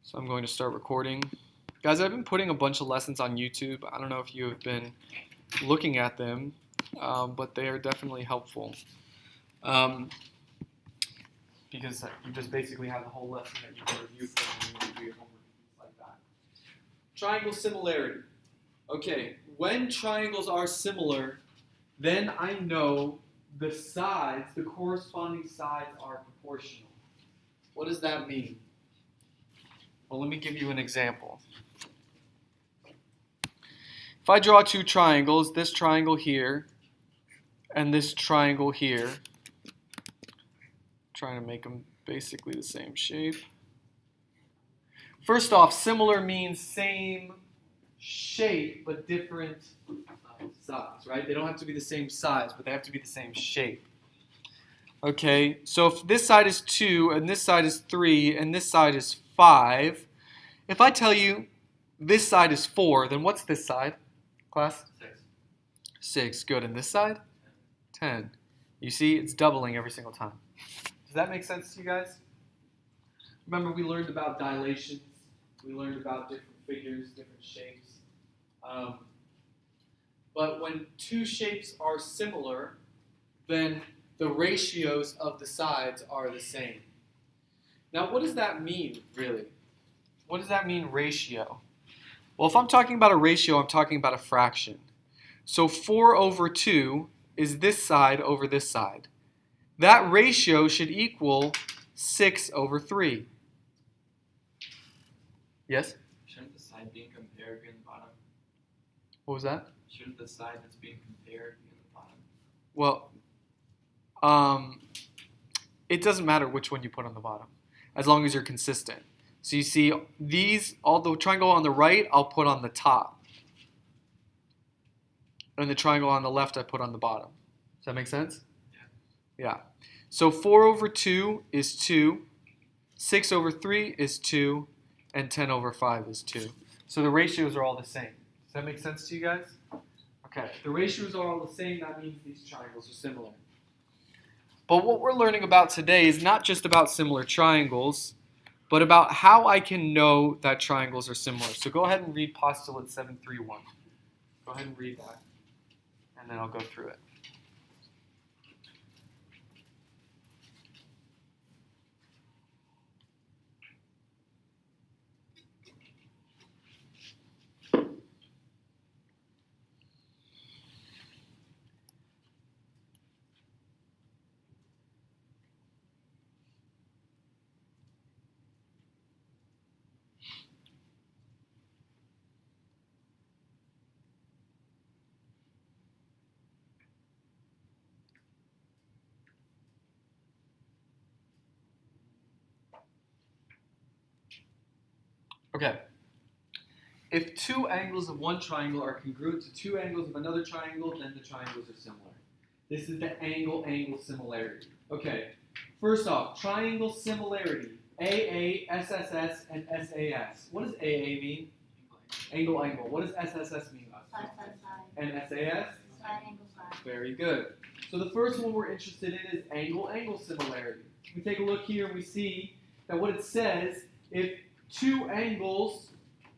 So I'm going to start recording. Guys, I've been putting a bunch of lessons on YouTube. I don't know if you have been looking at them, but they are definitely helpful. Because you just basically have the whole lesson that you can review from when you do your homework and things like that. Triangle similarity. Okay, when triangles are similar, then I know the sides, the corresponding sides are proportional. What does that mean? Well, let me give you an example. If I draw two triangles, this triangle here and this triangle here, trying to make them basically the same shape. First off, similar means same shape but different size, right? They don't have to be the same size, but they have to be the same shape. Okay, so if this side is 2 and this side is 3 and this side is 5, if I tell you this side is 4, then what's this side, class? 6, good. And this side? 10. You see, it's doubling every single time. Does that make sense to you guys? Remember, we learned about dilations. We learned about different figures, different shapes. But when two shapes are similar, then the ratios of the sides are the same. Now, what does that mean, really? What does that mean, ratio? Well, if I'm talking about a ratio, I'm talking about a fraction. So 4 over 2 is this side over this side. That ratio should equal 6 over 3. Yes? Shouldn't the side being compared be in the bottom? What was that? Shouldn't the side that's being compared be in the bottom? Well, it doesn't matter which one you put on the bottom, as long as you're consistent. So you see, all the triangle on the right, I'll put on the top. And the triangle on the left, I put on the bottom. Does that make sense? Yeah. So 4 over 2 is 2, 6 over 3 is 2, and 10 over 5 is 2. So the ratios are all the same. Does that make sense to you guys? Okay, if the ratios are all the same, that means these triangles are similar. But what we're learning about today is not just about similar triangles, but about how I can know that triangles are similar. So go ahead and read postulate 731. Go ahead and read that, and then I'll go through it. Okay. If two angles of one triangle are congruent to two angles of another triangle, then the triangles are similar. This is the angle-angle similarity. Okay. First off, triangle similarity. AA, SSS, and SAS. What does AA mean? Angle-angle. What does SSS mean? Side, side, side. And SAS? Side, angle, side. Very good. So the first one we're interested in is angle-angle similarity. We take a look here and we see that what it says, if two angles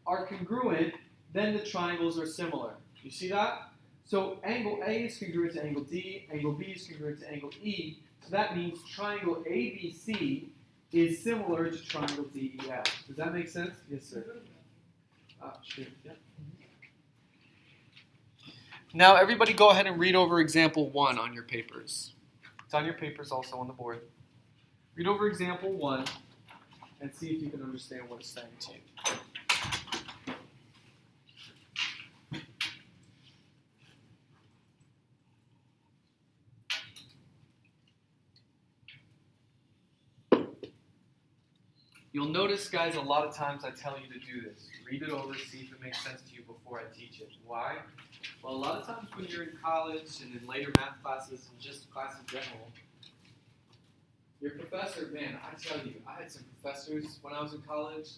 are congruent, then the triangles are similar. You see that? So angle A is congruent to angle D, angle B is congruent to angle E, so that means triangle ABC is similar to triangle DEF. Does that make sense? Yes, sir. Sure. Yeah. Now everybody go ahead and read over example 1 on your papers. It's on your papers also on the board. Read over example 1 and see if you can understand what it's saying to you. You'll notice, guys, a lot of times I tell you to do this. Read it over, see if it makes sense to you before I teach it. Why? Well, a lot of times when you're in college and in later math classes and just class in general, your professor, man, I tell you, I had some professors when I was in college,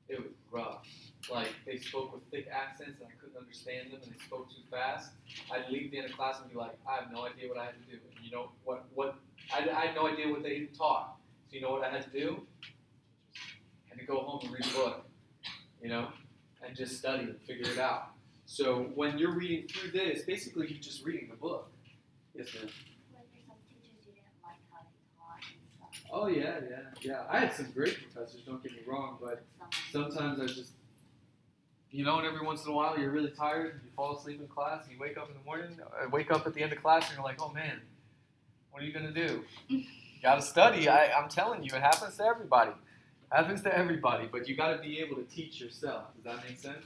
it was rough. Like, they spoke with thick accents and I couldn't understand them and they spoke too fast. I'd leave the end of class and be like, I have no idea what I had to do. And you know what I had no idea what they even taught. So you know what I had to do? I and to go home and read a book, you know, and just study and figure it out. So when you're reading through this, basically you're just reading the book. Yes, ma'am. Were there some teachers you didn't like how they taught and stuff? Oh yeah. I had some great professors, don't get me wrong, but sometimes I just, you know, and every once in a while you're really tired and you fall asleep in class and you wake up in the morning, wake up at the end of class and you're like, oh man, what are you going to do? You got to study. I'm telling you, it happens to everybody. Happens to everybody, but you got to be able to teach yourself. Does that make sense?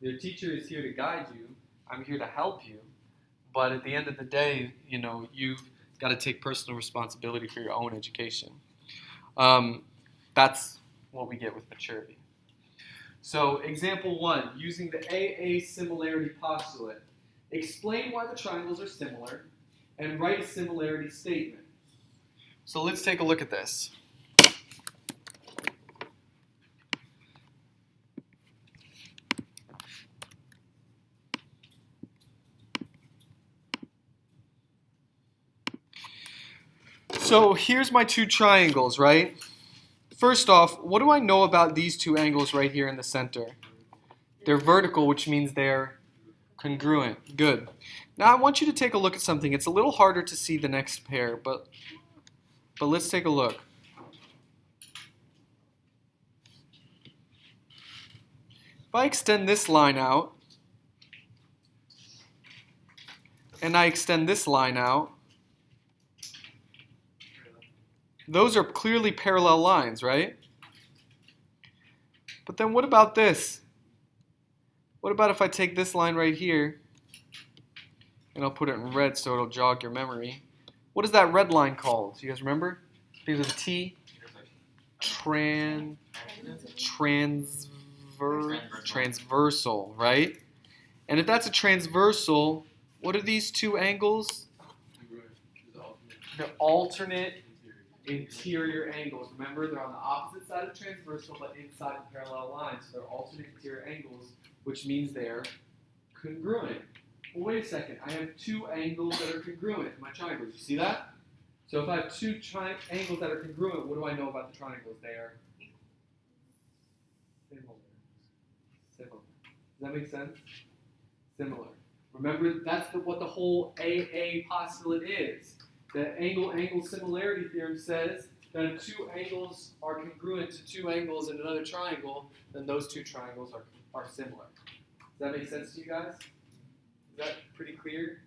Your teacher is here to guide you. I'm here to help you. But at the end of the day, you know, you've got to take personal responsibility for your own education. That's what we get with maturity. So, example 1, using the AA similarity postulate. Explain why the triangles are similar and write a similarity statement. So let's take a look at this. So here's my two triangles, right? First off, what do I know about these two angles right here in the center? They're vertical, which means they're congruent. Good. Now I want you to take a look at something. It's a little harder to see the next pair, but let's take a look. If I extend this line out, and I extend this line out, those are clearly parallel lines, right? But then what about this? What about if I take this line right here, and I'll put it in red so it'll jog your memory. What is that red line called? Do you guys remember? Begins with a T. Transversal, right? And if that's a transversal, what are these two angles? They're alternate interior angles. Remember, they're on the opposite side of transversal, but inside the parallel lines. So they're alternate interior angles, which means they're congruent. Well, wait a second. I have two angles that are congruent in my triangles. You see that? So if I have two angles that are congruent, what do I know about the triangles? They are similar. Similar. Does that make sense? Similar. Remember, that's what the whole AA postulate is. The angle-angle similarity theorem says that if two angles are congruent to two angles in another triangle, then those two triangles are similar. Does that make sense to you guys? Is that pretty clear?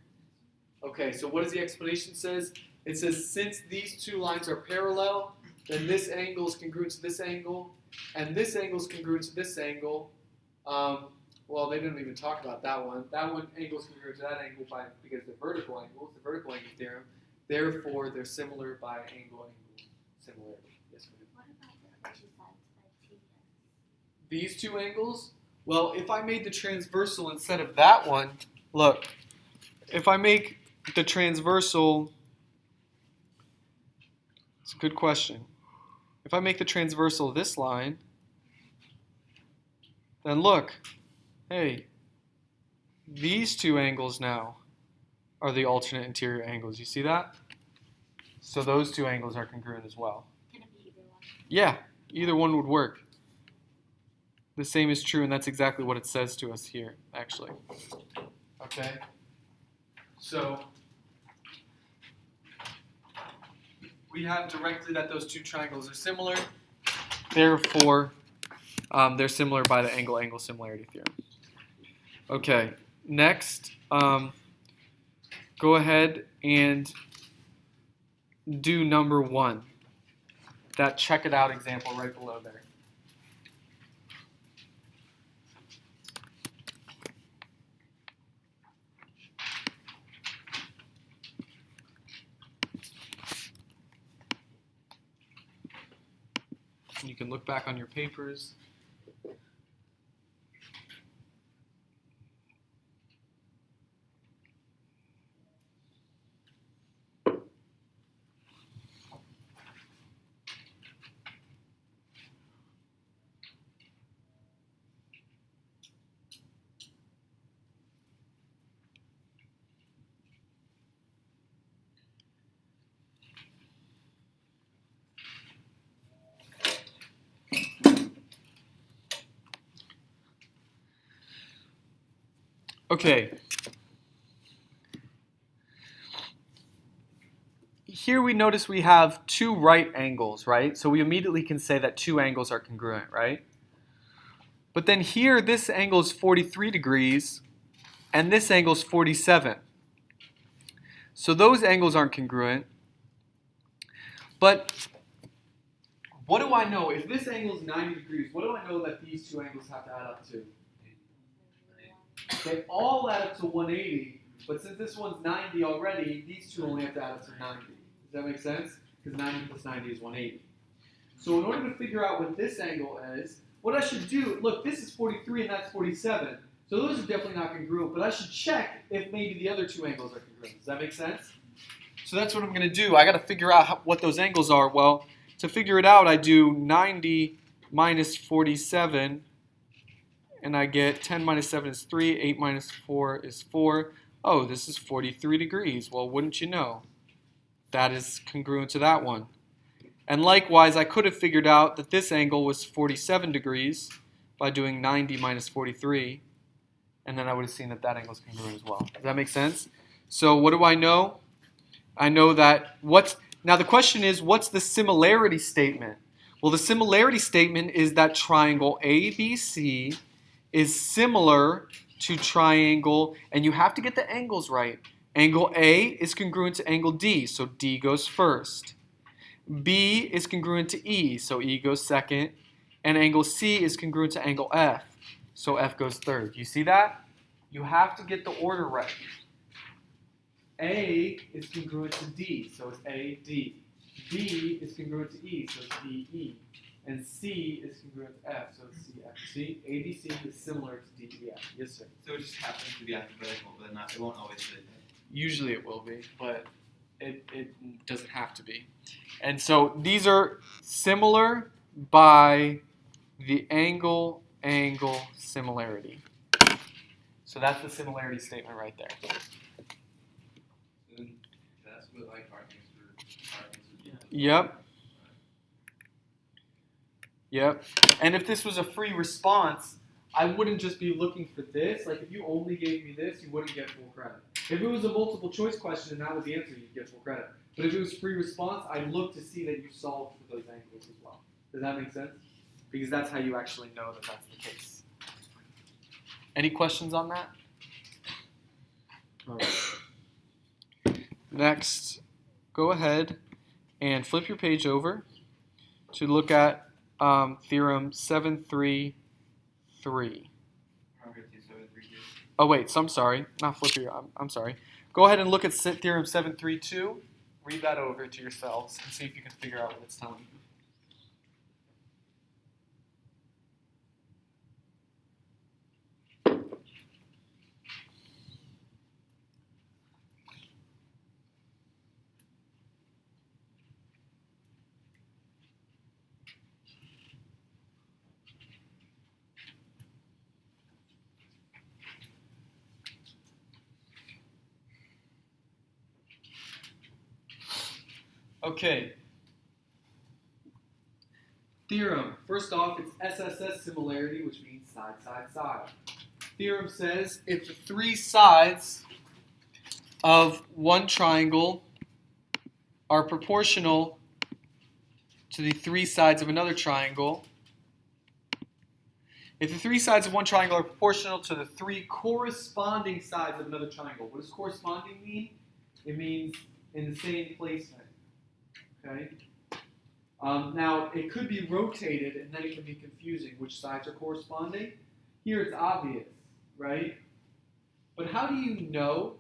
Okay, so what does the explanation says? It says since these two lines are parallel, then this angle is congruent to this angle, and this angle is congruent to this angle. Well, they didn't even talk about that one. That one angle is congruent to that angle because they're vertical angles, the vertical angle theorem. Therefore, they're similar by angle-angle similarity. Yes, ma'am. What about the other two sides by T? These two angles? Well, if I made the transversal instead of that one, look, if I make the transversal, it's a good question. If I make the transversal this line, then look, hey, these two angles now are the alternate interior angles. You see that? So those two angles are congruent as well. Can it be either one? Yeah, either one would work. The same is true, and that's exactly what it says to us here, actually. Okay? So we have directly that those two triangles are similar. Therefore, they're similar by the angle-angle similarity theorem. Okay, next, go ahead and do number 1. That check it out example right below there. You can look back on your papers. Okay. Here we notice we have two right angles, right? So we immediately can say that two angles are congruent, right? But then here, this angle is 43 degrees, and this angle is 47. So those angles aren't congruent. But what do I know? If this angle is 90 degrees, what do I know that these two angles have to add up to? They all add up to 180, but since this one's 90 already, these two only have to add up to 90. Does that make sense? Because 90 plus 90 is 180. So in order to figure out what this angle is, what I should do, look, this is 43 and that's 47. So those are definitely not congruent, but I should check if maybe the other two angles are congruent. Does that make sense? So that's what I'm going to do. I got to figure out what those angles are. Well, to figure it out, I do 90 minus 47, and I get 10 minus 7 is 3, 8 minus 4 is 4. Oh, this is 43 degrees. Well, wouldn't you know? That is congruent to that one. And likewise, I could have figured out that this angle was 47 degrees by doing 90 minus 43, and then I would have seen that that angle is congruent as well. Does that make sense? So what do I know? I know that now the question is, what's the similarity statement? Well, the similarity statement is that triangle ABC is similar to triangle, and you have to get the angles right. Angle A is congruent to angle D, so D goes first. B is congruent to E, so E goes second. And angle C is congruent to angle F, so F goes third. You see that? You have to get the order right. A is congruent to D, so it's A, D. B is congruent to E, so it's D, E. And C is congruent to F, so it's C, F. See, A, B, C is similar to D, E, F. Yes, sir. So it just happens to be alphabetical, but it won't always be. Usually it will be, but it doesn't have to be. And so these are similar by the angle similarity. So that's the similarity statement right there. And that's what like arguments for Yep. Yep. And if this was a free response, I wouldn't just be looking for this. Like if you only gave me this, you wouldn't get full credit. If it was a multiple choice question and that was the answer, you'd get full credit. But if it was free response, I'd look to see that you solved for those angles as well. Does that make sense? Because that's how you actually know that that's the case. Any questions on that? All right. Next, go ahead and flip your page over to look at Theorem 733. Oh wait, so I'm sorry, not flip your. I'm sorry. Go ahead and look at Theorem 732. Read that over to yourselves and see if you can figure out what it's telling you. Okay. Theorem. First off, it's SSS similarity, which means side, side, side. Theorem says if the three sides of one triangle are proportional to the three sides of another triangle, if the three sides of one triangle are proportional to the three corresponding sides of another triangle, what does corresponding mean? It means in the same placement. Okay. Now, it could be rotated, and then it can be confusing which sides are corresponding. Here it's obvious, right? But how do you know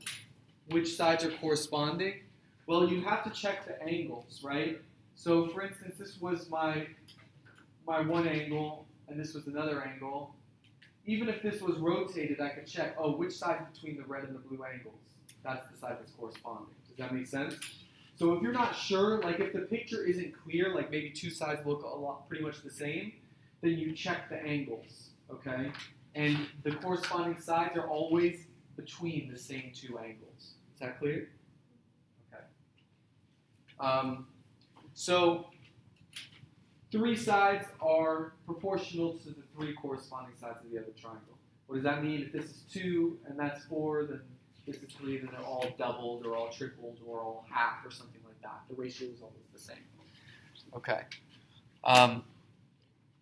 which sides are corresponding? Well, you have to check the angles, right? So, for instance, this was my one angle, and this was another angle. Even if this was rotated, I could check, oh, which side between the red and the blue angles? That's the side that's corresponding. Does that make sense? So if you're not sure, like if the picture isn't clear, like maybe two sides look pretty much the same, then you check the angles, okay? And the corresponding sides are always between the same two angles. Is that clear? Okay. So three sides are proportional to the three corresponding sides of the other triangle. What does that mean? If this is 2 and that's 4, then this is 3, then they're all doubled or all tripled or all half or something like that. The ratio is always the same. Okay.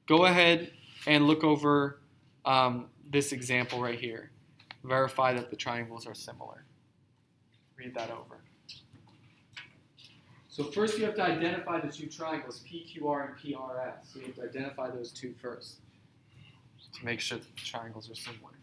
Go ahead and look over this example right here. Verify that the triangles are similar. Read that over. So first you have to identify the two triangles, PQR and PRS. So you have to identify those two first to make sure that the triangles are similar.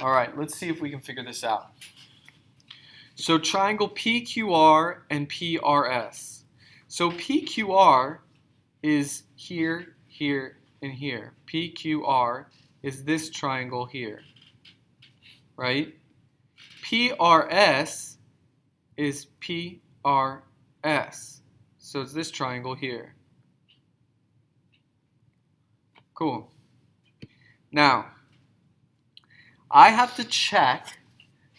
All right, let's see if we can figure this out. So triangle PQR and PRS. So PQR is here, here, and here. PQR is this triangle here, right? PRS is PRS. So it's this triangle here. Cool. Now, I have to check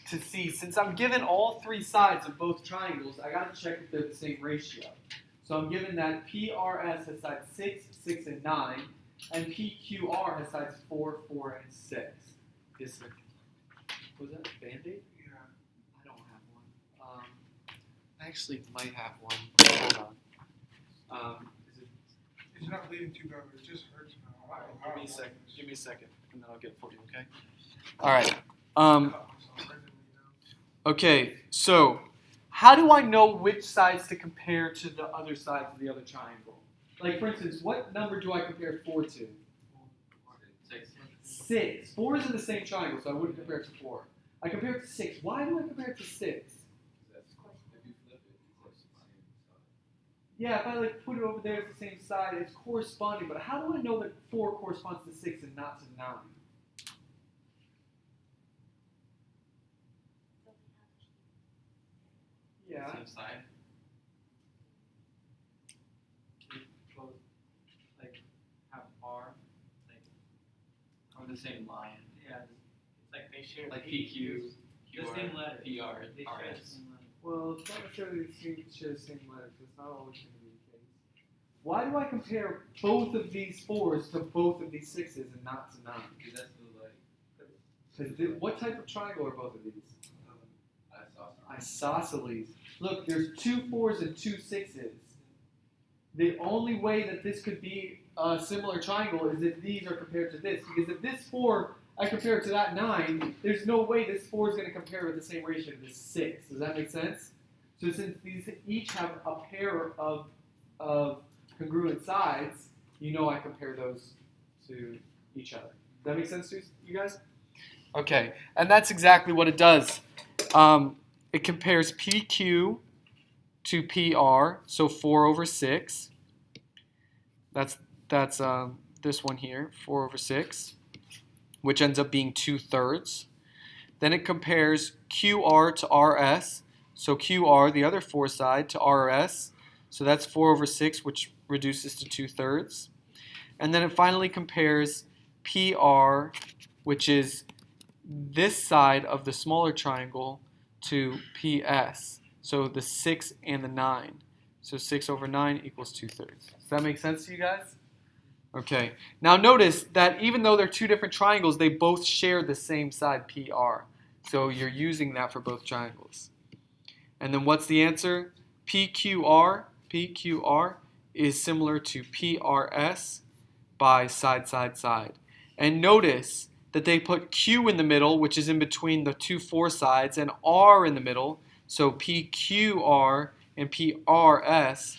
to see, since I'm given all three sides of both triangles, I got to check if they're the same ratio. So I'm given that PRS has sides 6, 6, and 9, and PQR has sides 4, 4, and 6. Yes, sir. Was that a Band-Aid? Yeah. I don't have one. I actually might have one. Hold on. Is it? It's not bleeding too bad, but it just hurts now. Give me a second. Give me a second, and then I'll get it for you. Okay. All right. Okay. So, how do I know which sides to compare to the other sides of the other triangle? Like, for instance, what number do I compare 4 to? 6. 4 is in the same triangle, so I wouldn't compare it to 4. I compare it to 6. Why do I compare it to 6? Yeah, if I like put it over there at the same side, it's corresponding. But how do I know that 4 corresponds to 6 and not to 9? Yeah. Same side. Both, like, have R, like, on the same line. Yeah, it's like they share. Like PQ, the same letter. PR, they share the same letter. Well, it's not necessarily share the same letters. It's not always going to be the case. Why do I compare both of these 4s to both of these 6s and not to 9? Because that's the like. Because what type of triangle are both of these? Isosceles. Look, there's 2 4s and 2 6s. The only way that this could be a similar triangle is if these are compared to this. Because if this 4, I compare it to that 9, there's no way this 4 is going to compare with the same ratio to this 6. Does that make sense? So since these each have a pair of congruent sides, you know I compare those to each other. Does that make sense to you guys? Okay, and that's exactly what it does. It compares PQ to PR, so 4 over 6. That's this one here, 4 over 6, which ends up being 2/3. Then it compares QR to RS, so QR, the other 4 side, to RS, so that's 4 over 6, which reduces to 2/3. And then it finally compares PR, which is this side of the smaller triangle, to PS, so the 6 and the 9. So 6 over 9 equals 2/3. Does that make sense to you guys? Okay. Now notice that even though they're two different triangles, they both share the same side PR. So you're using that for both triangles. And then what's the answer? PQR is similar to PRS by side, side, side. And notice that they put Q in the middle, which is in between the 2 4 sides, and R in the middle, so PQR and PRS,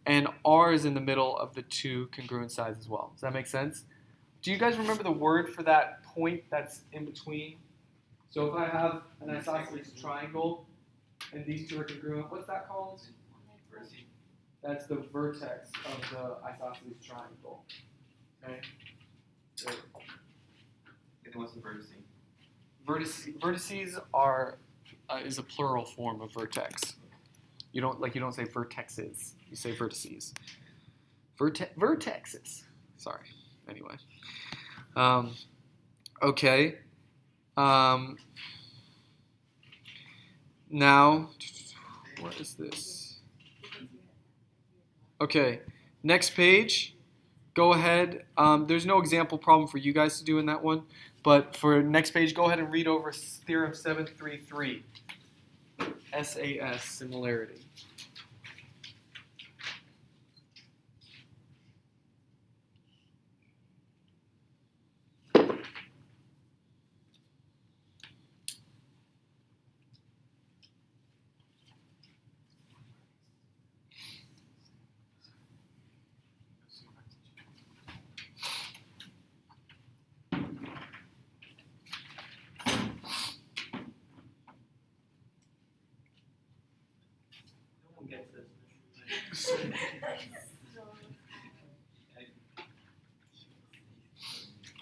and R is in the middle of the 2 congruent sides as well. Does that make sense? Do you guys remember the word for that point that's in between? So if I have an isosceles triangle, and these two are congruent, what's that called? That's the vertex of the isosceles triangle. Okay. Good. And what's the vertex? Vertices are is a plural form of vertex. You don't say vertexes. You say vertices. Vertexes. Sorry. Anyway. Okay. Now, what is this? Okay. Next page. Go ahead. There's no example problem for you guys to do in that one, but for next page, go ahead and read over Theorem 733. SAS, similarity.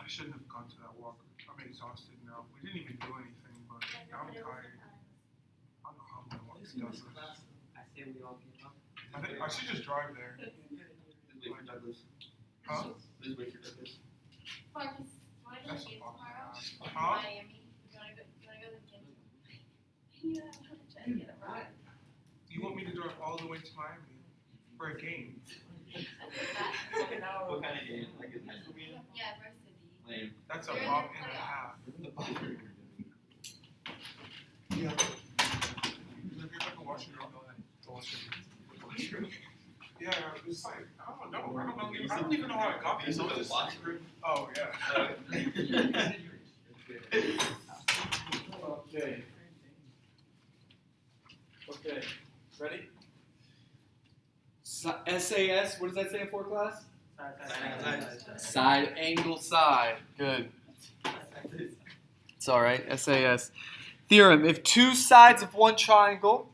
I shouldn't have gone to that walk. I'm exhausted now. We didn't even do anything, but now I'm tired. I don't know how I'm gonna walk to Douglas. I say we all give up. I think I should just drive there. Just wait for Douglas. Huh? Just wait for Douglas. Marcus, wanna go to That's the game a tomorrow? In Huh? Miami. You wanna go to the game? Yeah, I'm trying to get a ride. You want me to drive all the way to Miami for a game? What kind of game? Like is high school game? Yeah, varsity. Lame. That's a They're in bop the and a half. The Yeah. If you're like a washer, go ahead. Go washer. Yeah, it's like I don't know. I don't even know how I got this. Oh yeah. Okay. Okay. Ready? SAS, what does that stand for, class? Side angle side. Good. It's all right. SAS. Theorem. If two sides of one triangle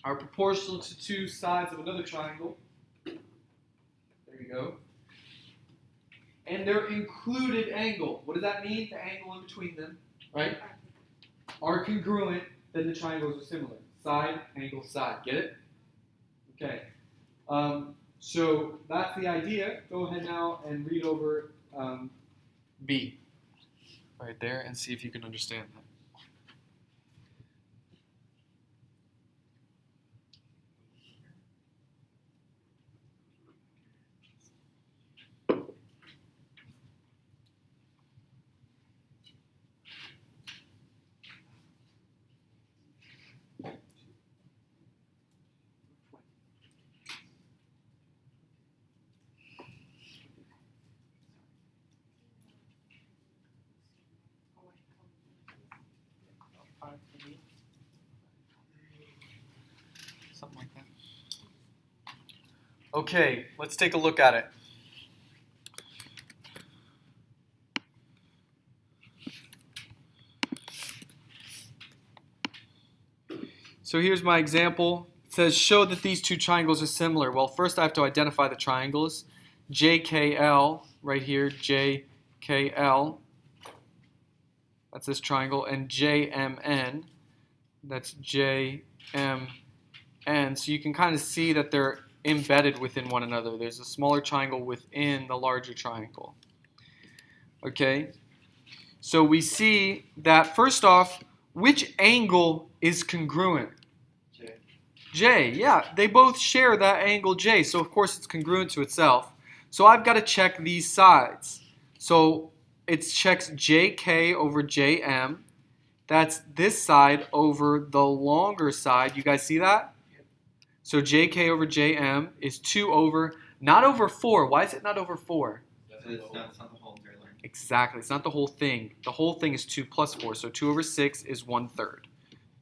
are proportional to two sides of another triangle, there you go, and their included angle, what does that mean? The angle in between them, right? Are congruent, then the triangles are similar. Side, angle, side. Get it? Okay. So that's the idea. Go ahead now and read over B right there and see if you can understand that. Something like that. Okay, let's take a look at it. So here's my example. It says, show that these two triangles are similar. Well, first I have to identify the triangles. JKL, right here, JKL. That's this triangle. And JMN, that's JMN. So you can kind of see that they're embedded within one another. There's a smaller triangle within the larger triangle. Okay? So we see that, first off, which angle is congruent? J, yeah, they both share that angle J, so of course it's congruent to itself. So I've got to check these sides. So it checks JK over JM. That's this side over the longer side. You guys see that? So JK over JM is 2 over, not over 4. Why is it not over 4? It's not the whole entire line. Exactly. It's not the whole thing. The whole thing is 2 plus 4. So 2 over 6 is 1/3.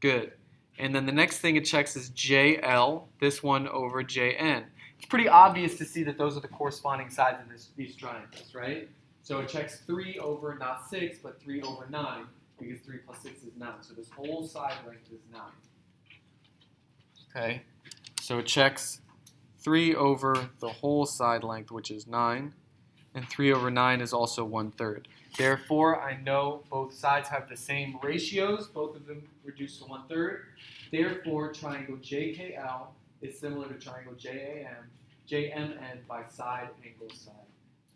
Good. And then the next thing it checks is JL, this one over JN. It's pretty obvious to see that those are the corresponding sides of these triangles, right? So it checks 3 over not 6, but 3 over 9, because 3 plus 6 is 9. So this whole side length is 9. Okay. So it checks 3 over the whole side length, which is 9. And 3 over 9 is also 1/3. Therefore, I know both sides have the same ratios, both of them reduced to 1/3. Therefore, triangle JKL is similar to triangle JMN by side angle side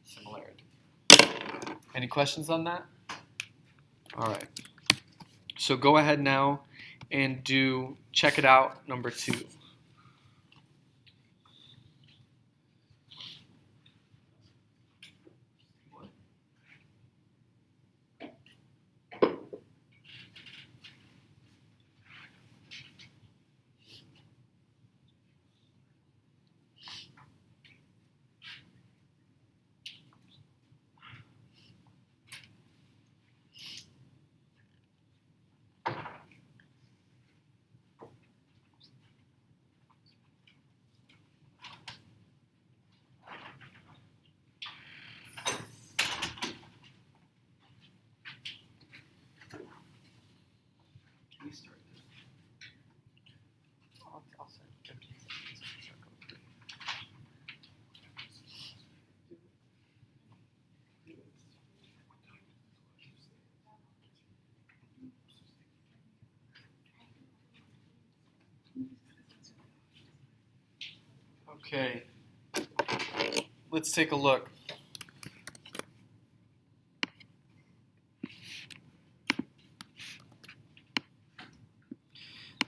similarity. Any questions on that? All right. So go ahead now and do check it out number 2. Okay, let's take a look.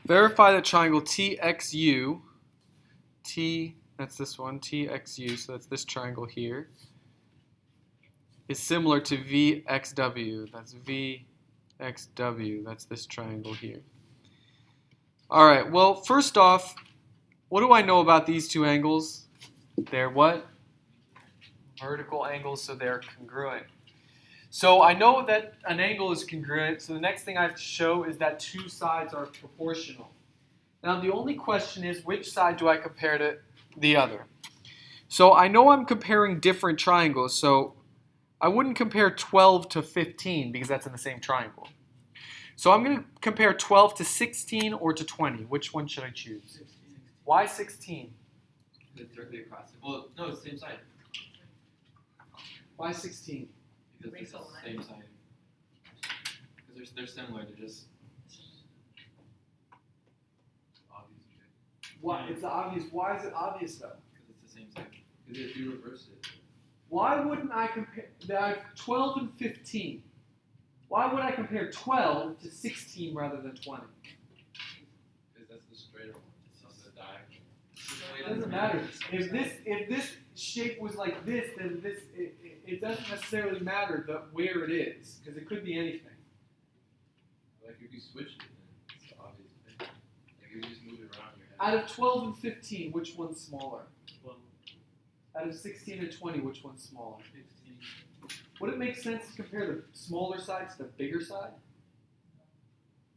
Verify that triangle TXU, that's this one, TXU, so that's this triangle here, is similar to VXW, that's VXW, that's this triangle here. All right, well, first off, what do I know about these two angles? They're what? Vertical angles, so they're congruent. So I know that an angle is congruent, so the next thing I have to show is that two sides are proportional. Now the only question is, which side do I compare to the other? So I know I'm comparing different triangles, so I wouldn't compare 12 to 15 because that's in the same triangle. So I'm going to compare 12 to 16 or to 20. Which one should I choose? Why 16? It's directly across it. Well, no, it's the same side. Why 16? Because it's the same side. Because they're similar. They're just obvious. Why? It's obvious. Why is it obvious though? Because it's the same side. Because if you reverse it. Why wouldn't I compare? I have 12 and 15. Why would I compare 12 to 16 rather than 20? Because that's the straighter one. It's not the diagonal. It doesn't matter. If this shape was like this, then this it doesn't necessarily matter where it is, because it could be anything. Like if you switch it, then it's the obvious thing. Like if you just move it around your head. Out of 12 and 15, which one's smaller? 12. Out of 16 and 20, which one's smaller? 15. Would it make sense to compare the smaller side to the bigger side?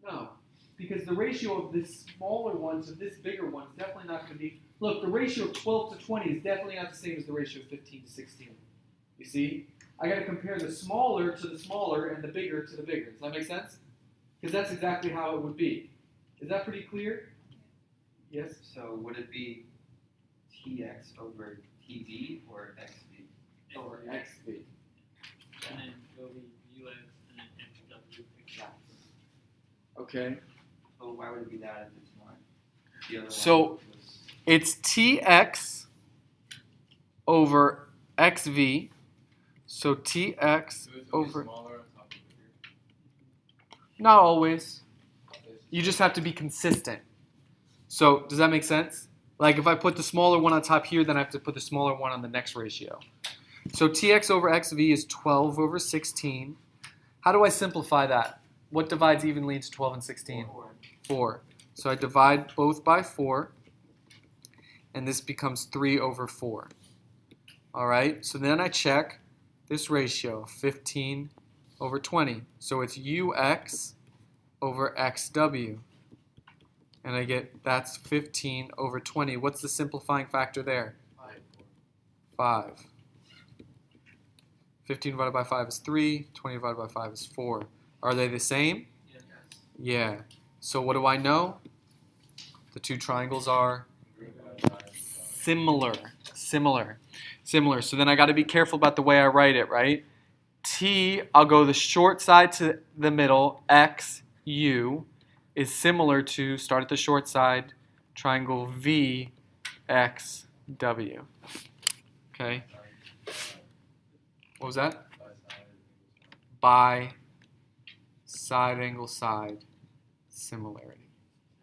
No, because the ratio of this smaller one to this bigger one is definitely not going to be. Look, the ratio of 12 to 20 is definitely not the same as the ratio of 15 to 16. You see? I got to compare the smaller to the smaller and the bigger to the bigger. Does that make sense? Because that's exactly how it would be. Is that pretty clear? Yes? So would it be TX over TV or XV? Or XV. And then it'll be UX and then XW. Exactly. Okay. But why would it be that if it's not? The other So one was, it's TX over XV. So TX So it's over. smaller on top of bigger. Not always. You just have to be consistent. So does that make sense? Like if I put the smaller one on top here, then I have to put the smaller one on the next ratio. So TX over XV is 12 over 16. How do I simplify that? What divides evenly into 12 and 16? 4. So I divide both by 4, and this becomes 3 over 4. All right, so then I check this ratio, 15 over 20. So it's UX over XW. And I get that's 15 over 20. What's the simplifying factor there? 5. 15 divided by 5 is 3. 20 divided by 5 is 4. Are they the same? Yes. Yeah. So what do I know? The two triangles are similar. So then I got to be careful about the way I write it, right? T, I'll go the short side to the middle, X, U, is similar to, start at the short side, triangle V, X, W. Okay? What was that? By side angle side similarity.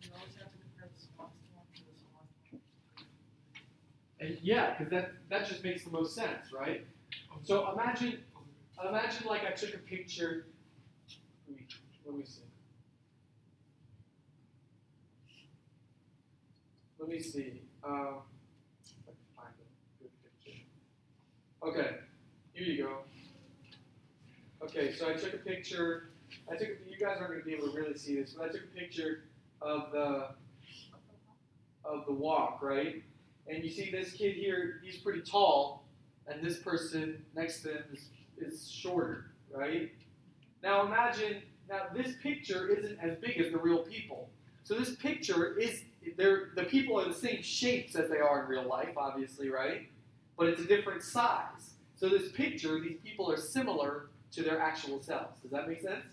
You always have to compare the smallest one to the smallest one. And yeah, because that just makes the most sense, right? So imagine like I took a picture. Let me see. Let me see. If I can find a good picture. Okay, here you go. Okay, so I took a picture. You guys aren't going to be able to really see this, but I took a picture of the walk, right? And you see this kid here, he's pretty tall, and this person next to him is shorter, right? Now imagine, this picture isn't as big as the real people. So this picture the people are the same shapes as they are in real life, obviously, right? But it's a different size. So this picture, these people are similar to their actual selves. Does that make sense?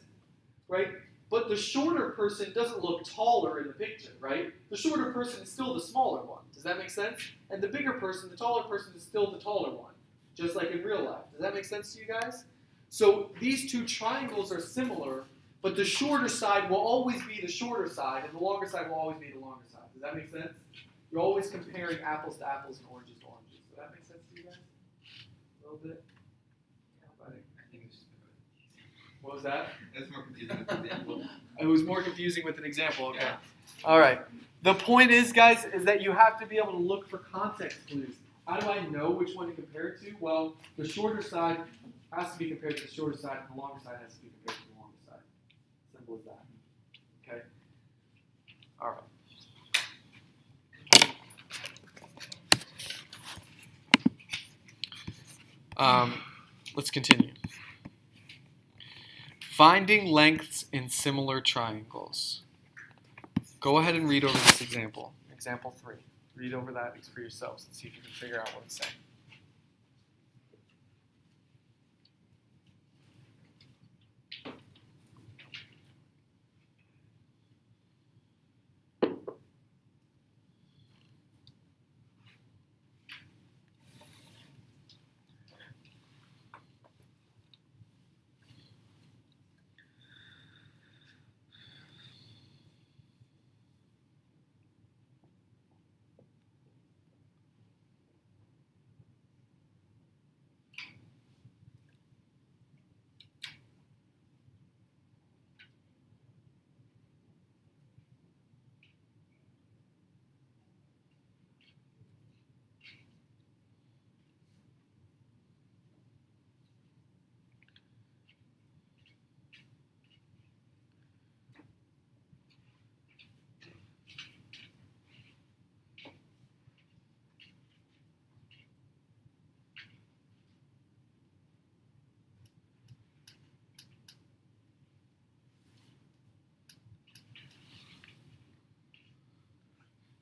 Right? But the shorter person doesn't look taller in the picture, right? The shorter person is still the smaller one. Does that make sense? And the bigger person, the taller person, is still the taller one, just like in real life. Does that make sense to you guys? So these two triangles are similar, but the shorter side will always be the shorter side, and the longer side will always be the longer side. Does that make sense? You're always comparing apples to apples and oranges to oranges. Does that make sense to you guys? A little bit? I think it's just What was that? it's more confusing with the example. It was more confusing with an example. Okay. Yeah. All right. The point is, guys, is that you have to be able to look for context clues. How do I know which one to compare it to? Well, the shorter side has to be compared to the shorter side, and the longer side has to be compared to the longer side. Simple as that. Okay? All right. Let's continue. Finding lengths in similar triangles. Go ahead and read over this example. Example 3. Read over that for yourselves and see if you can figure out what it's saying.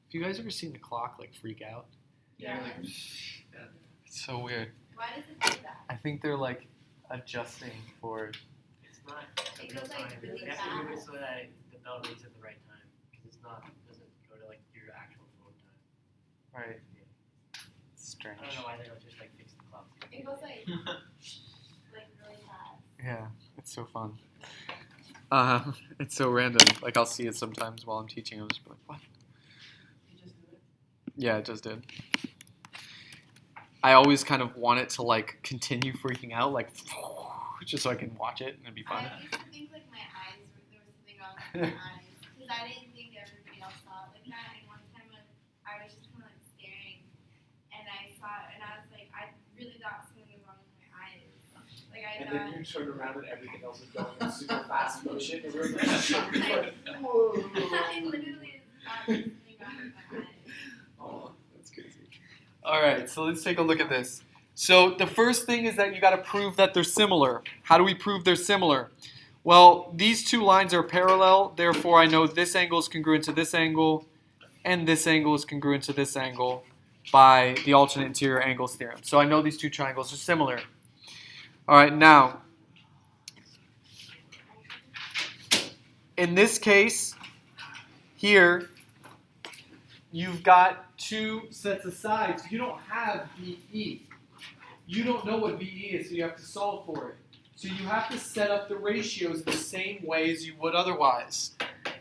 Have you guys ever seen the clock like freak out? Yeah. It's so weird. Why does it do that? I think they're like adjusting for. It's not It real goes, like, time. really You have to do it fast. so that the bell rings at the right time. Because it doesn't go to like your actual phone time. Right. Yeah. It's strange. I don't know why they don't just like fix the clock. It goes like really fast. Yeah, it's so fun. It's so random. Like I'll see it sometimes while I'm teaching. I'll just be like, what? You just do it. Yeah, it just did. I always kind of want it to like continue freaking out, like just so I can watch it and it'd be fun. I used to think like my eyes there was something wrong with my eyes because I didn't think everybody else saw it like that. And one time when I was just kind of like staring and I saw it and I was like, I really thought something was wrong with my eyes. Like I And thought. then you turn around and everything else is going in super fast motion. And you're like, I literally thought something wrong with my eyes. oh, that's crazy. All right, so let's take a look at this. So the first thing is that you got to prove that they're similar. How do we prove they're similar? Well, these two lines are parallel. Therefore, I know this angle is congruent to this angle, and this angle is congruent to this angle. by the alternate interior angles theorem. So I know these two triangles are similar. All right, now, in this case, here, you've got two sets of sides. You don't have BE. You don't know what BE is, so you have to solve for it. So you have to set up the ratios the same way as you would otherwise.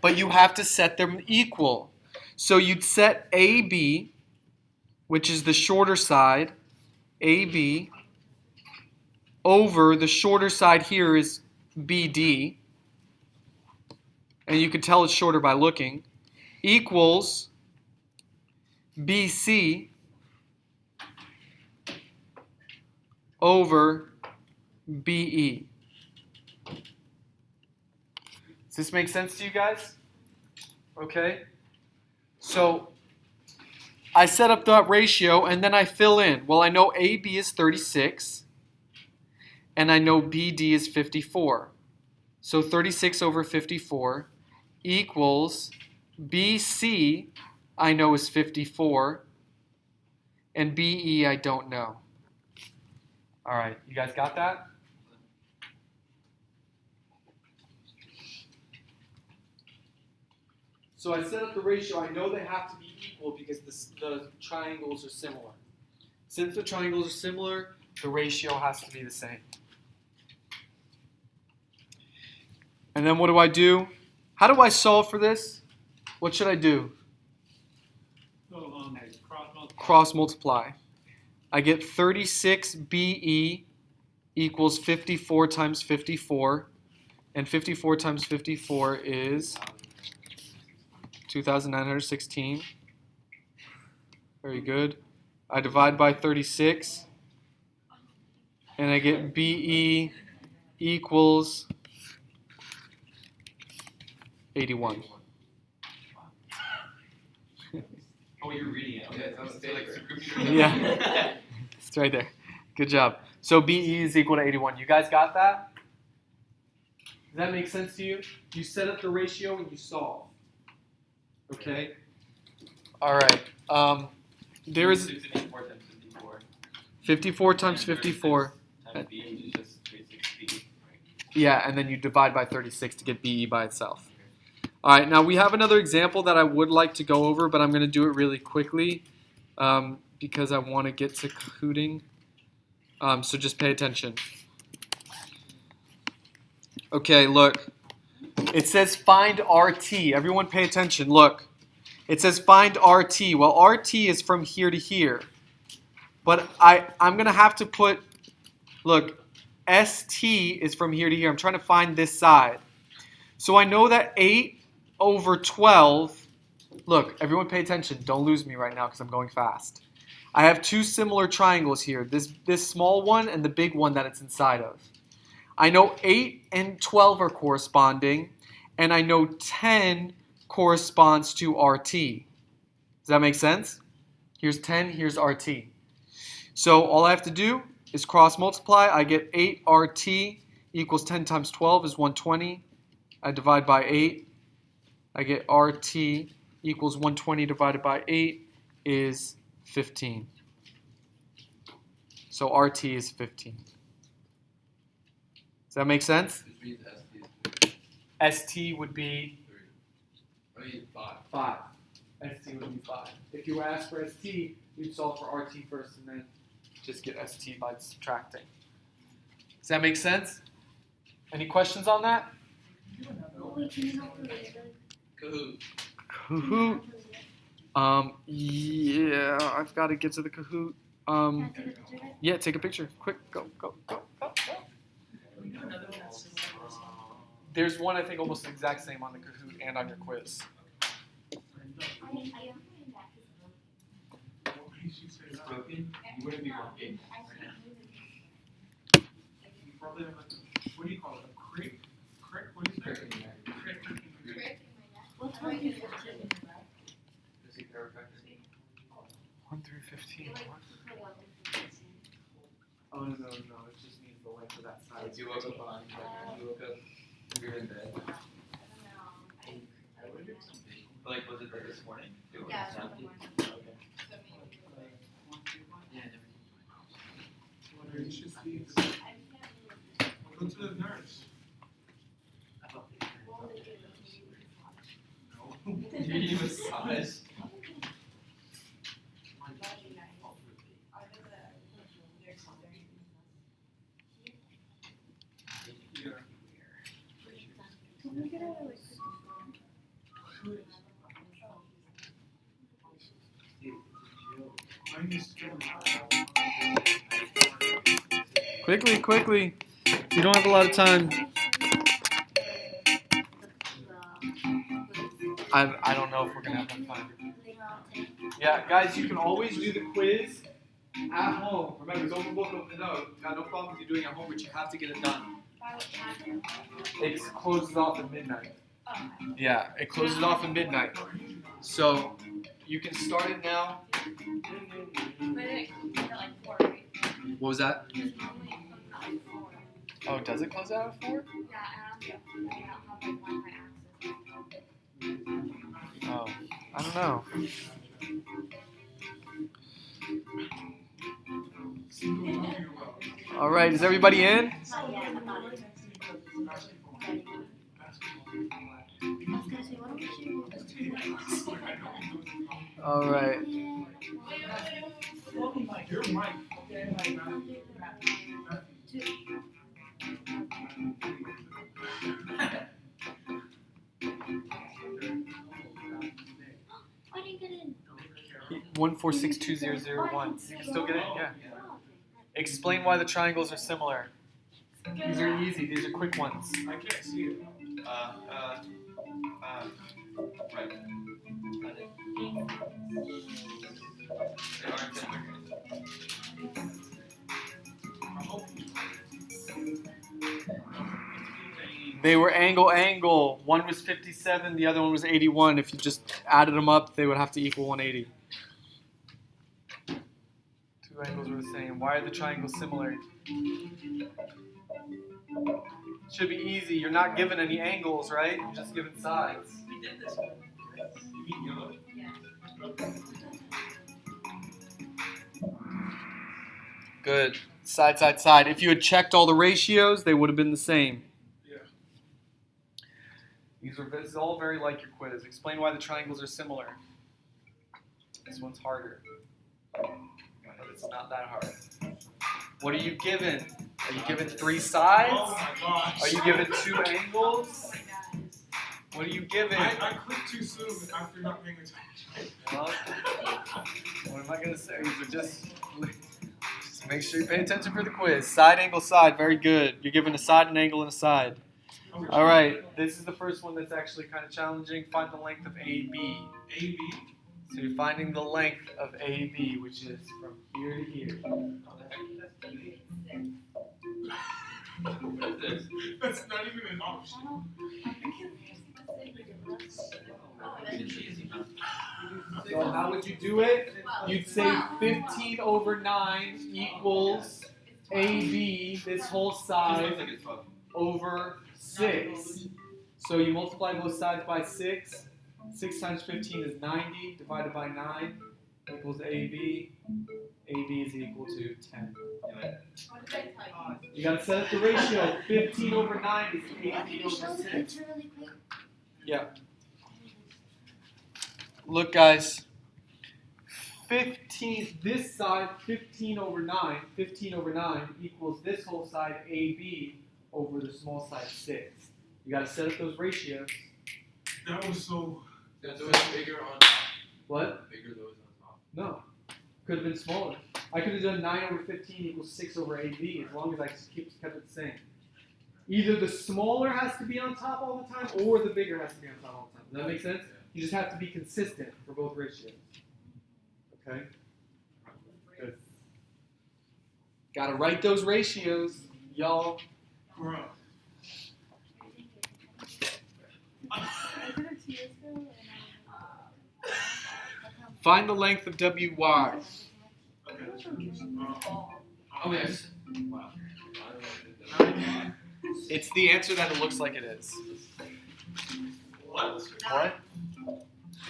But you have to set them equal. So you'd set AB, which is the shorter side, AB, over the shorter side here is BD. And you can tell it's shorter by looking, equals BC over BE. Does this make sense to you guys? Okay. So I set up that ratio and then I fill in. Well, I know AB is 36 and I know BD is 54. So 36 over 54 equals BC, I know is 54, and BE I don't know. All right, you guys got that? So I set up the ratio. I know they have to be equal because the triangles are similar. Since the triangles are similar, the ratio has to be the same. And then what do I do? How do I solve for this? What should I do? Cross multiply. I get 36 BE equals 54 times 54. And 54 times 54 is 2,916. Very good. I divide by 36. And I get BE equals 81. Oh, you're reading it. Okay, Yeah, it's right there. Good job. So BE is equal to 81. You guys got that? Does that make sense to you? You set up the ratio and you solve. Okay? All right. There is 54 times 54. Times B is just 36B. Yeah, and then you divide by 36 to get BE by itself. All right, now we have another example that I would like to go over, but I'm going to do it really quickly because I want to get to Kahooting. So just pay attention. Okay, look. It says find RT. Everyone pay attention. Look. It says find RT. Well, RT is from here to here. But I'm going to have to put, look, ST is from here to here. I'm trying to find this side. So I know that 8 over 12, look, everyone pay attention. Don't lose me right now because I'm going fast. I have two similar triangles here, this small one and the big one that it's inside of. I know 8 and 12 are corresponding, and I know 10 corresponds to RT. Does that make sense? Here's 10, here's RT. So all I have to do is cross multiply. I get 8 RT equals 10 times 12 is 120. I divide by 8. I get RT equals 120 divided by 8 is 15. So RT is 15. Does that make sense? Which means ST is ST would be 5. 5. ST would be 5. If you were asked for ST, you'd solve for RT first and then just get ST by subtracting. Does that make sense? Any questions on that? Kahoot. Kahoot. Yeah, I've got to get to the Kahoot. Yeah, take a picture. Quick, go. There's one I think almost the exact same on the Kahoot and on your quiz. It's broken. You wouldn't be working. You probably have what do you call it? A crick? Crick? What is that? Crick. What's 1 through 15? Is he chiropractor? 1 through 15. What? Oh no, it just means the length of that side. Like you woke up you're in bed. Like was it this morning? Yeah, it was Empty? this morning. Okay. So maybe Quickly. You don't have a lot of time. I don't know if we're gonna have enough time. Yeah, guys, you can always do the quiz at home. Remember, it's open book, open note. Got no problem with you doing it at home, but you have to get it done. It closes off at midnight. Yeah, it closes off at midnight. So you can start it now. What was that? Oh, does it close out at 4? Oh, I don't know. All right, is everybody in? All right. Why didn't you get in? 1462001. You can still get in, yeah. Explain why the triangles are similar. These are easy. These are quick ones. I can't see it. Right. They aren't similar. They were angle. One was 57, the other one was 81. If you just added them up, they would have to equal 180. Two angles are the same. Why are the triangles similar? Should be easy. You're not given any angles, right? You're just given sides. We did this one. Good. Side. If you had checked all the ratios, they would have been the same. Yeah. This is all very like your quiz. Explain why the triangles are similar. This one's harder. But it's not that hard. What are you given? Are you given 3 sides? Oh my gosh. Are you given 2 angles? What are you given? I clicked too soon after not paying attention. Well, what am I going to say? Just make sure you pay attention for the quiz. Side, angle, side. Very good. You're given a side, an angle, and a side. All right. This is the first one that's actually kind of challenging. Find the length of AB. AB? So you're finding the length of AB, which is from here to here. What is this? That's not even an option. It's easy, huh? So how would you do it? You'd say 15 over 9 equals AB, this whole This looks side, like it's 12. over 6. So you multiply both sides by 6. 6 times 15 is 90, divided by 9 equals AB. AB is equal to 10. You gotta set up the ratio. 15 over 9 is 18 over 6. Yeah. Look, guys. 15, this side, 15 over 9 equals this whole side, AB, over the small side, 6. You gotta set up those ratios. That was so. That's always bigger on top. What? Bigger those on top. No. Could have been smaller. I could have done 9 over 15 equals 6 over AB, as long as I kept it the same. Either the smaller has to be on top all the time, or the bigger has to be on top all the time. Does that make sense? You just have to be consistent for both ratios. Okay? Good. Gotta write those ratios, y'all. Bro. Find the length of WY. Okay. Oh, yes. Wow. It's the answer that it looks like it is. What? What?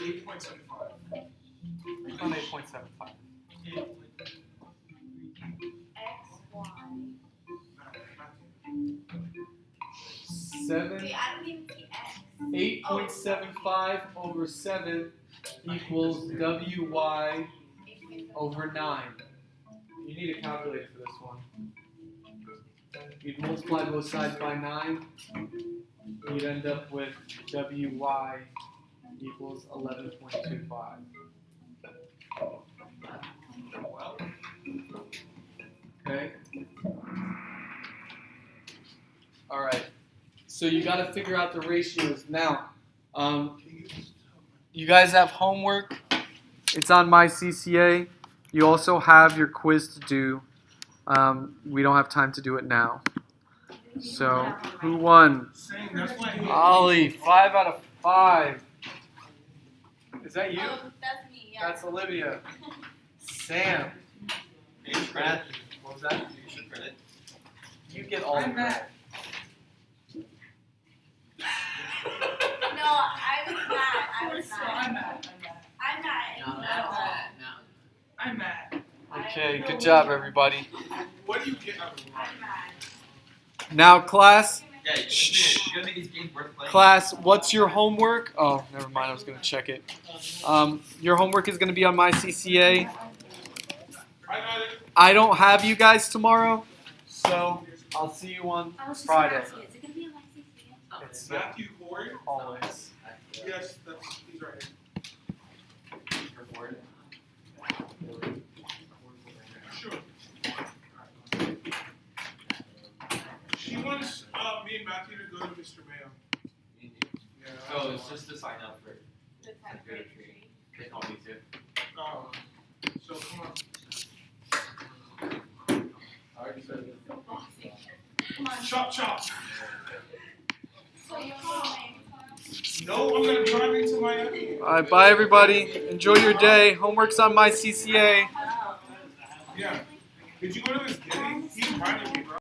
8.75. It's on 8.75. Wait, I don't even see X. 8.75 over 7 equals WY over 9. You need a calculator for this one. You'd multiply both sides by 9. You'd end up with WY equals 11.25. All right. So you got to figure out the ratios now. You guys have homework. It's on my CCA. You also have your quiz to do. We don't have time to do it now. So who won? Same, that's why he. Ollie, 5 out of 5. Is that you? Oh, that's me, yeah. That's Olivia. Sam. Credit. What was that? You should credit. You get all the I'm credit. No, I was mad. I was So mad. I'm mad. I'm mad. No, that's bad. No. I'm mad. Okay, good job, everybody. What do you get out of it? I'm mad. Now, class, Yeah, you gotta make these games worth playing. class, what's your homework? Oh, never mind, I was going to check it. Your homework is going to be on my CCA. I got it. I don't have you guys tomorrow, so I'll see you on I was just Friday. gonna ask you, is it gonna be a Lexi fan? It's Matthew Corey? always. Yes, he's right here. Sure. She wants me and Matthew to go to Mr. Mayo. Yeah. So it's just to sign up for. The 10th grade tree. They call me too. Oh. So come on. So bossy. Come on. Chop chop. So you're going. No, I'm gonna drive into Miami. All right, bye, everybody. Enjoy your day. Homework's on my CCA. Yeah. Did you go to this game? He invited me, bro.